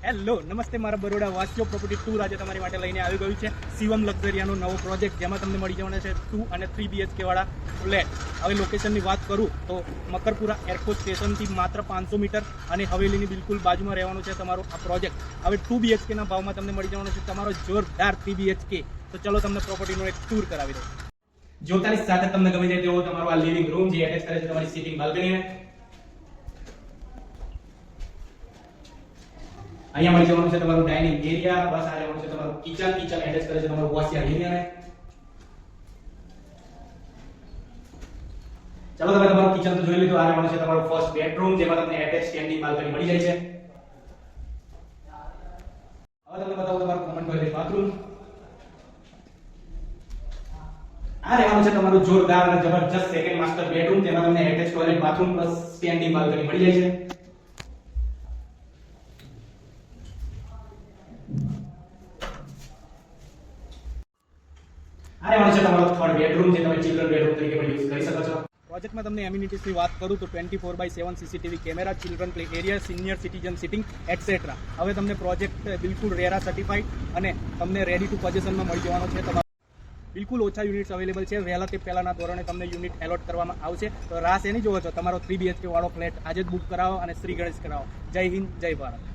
Hello નમસ્તે મારા Baroda વાસીઓ property tour આજે તમારી માટે લઈને આવી ગયું છે શિવમ લક્ઝરિયાનો નવો પ્રોજેક્ટ જેમાં તમને મળી જવાના છે 2 અને 3 BHK વાળા ફ્લેટ। હવે લોકેશનની વાત કરું તો મકરપુરા એરપોર્ટ સ્ટેશનથી માત્ર 500 મીટર અને હવેલીની બિલકુલ બાજુમાં રહેવાનું છે તમારો આ પ્રોજેક્ટ। હવે 2 BHK ના ભાવમાં તમને મળી જવાનો છે તમારો જોરદાર 3 BHK। તો ચલો તમને પ્રોપર્ટીનો એક ટૂર કરાવી દઉં। જોતાની સાથે તમને ગમી જાય તેવો તમારો આ લિવિંગ રૂમ જે એટેચ કરે છે તમારી સિટિંગ બાલ્કનીને। અહીંયા મળી જવાનું છે તમારું ડાઇનિંગ એરિયા, બસ આ રહેવાનું છે તમારું કિચન એટેચ કરે છે તમારું વોશિંગ એરિયાને। ચાલો તમે તમારું કિચન તો જોઈ લીધું। આ રહેવાનું છે તમારું ફર્સ્ટ બેડરૂમ જેમાં તમને એટેચ સ્ટેન્ડિંગ બાલ્કની મળી જાય છે। હવે તમને બતાવું તમારું કોમન ટોયલેટ બાથરૂમ। આ રહેવાનું છે તમારું જોરદાર અને જબરજસ્ત સેકન્ડ માસ્ટર બેડરૂમ જેમાં તમને attach toilet bathroom plus standing balcony મળી જાય છે। આ રહેવાનું છે તમારો થર્ડ બેડરૂમ જે તમે ચિલ્ડ્રન બેડરૂમ તરીકે પણ યુઝ કરી શકો છો। પ્રોજેક્ટમાં તમને એમિનિટીઝની વાત કરું તો 24/7 CCTV camera, children play area, senior citizen sitting etcetera. હવે તમને પ્રોજેક્ટ બિલકુલ રેરા સર્ટિફાઈડ અને તમને રેડી ટુ પોઝિશનમાં મળી જવાનો છે। તમારો બિલકુલ ઓછા યુનિટ્સ અવેલેબલ છે। વહેલા તે પહેલાના ધોરણે તમને યુનિટ એલોટ કરવામાં આવશે। તો રાહ એની જોવો છો, તમારો 3 BHK વાળો ફ્લેટ આજે જ બુક કરાવો અને શ્રી ગણેશ કરાવો। જય હિન્દ, જય ભારત।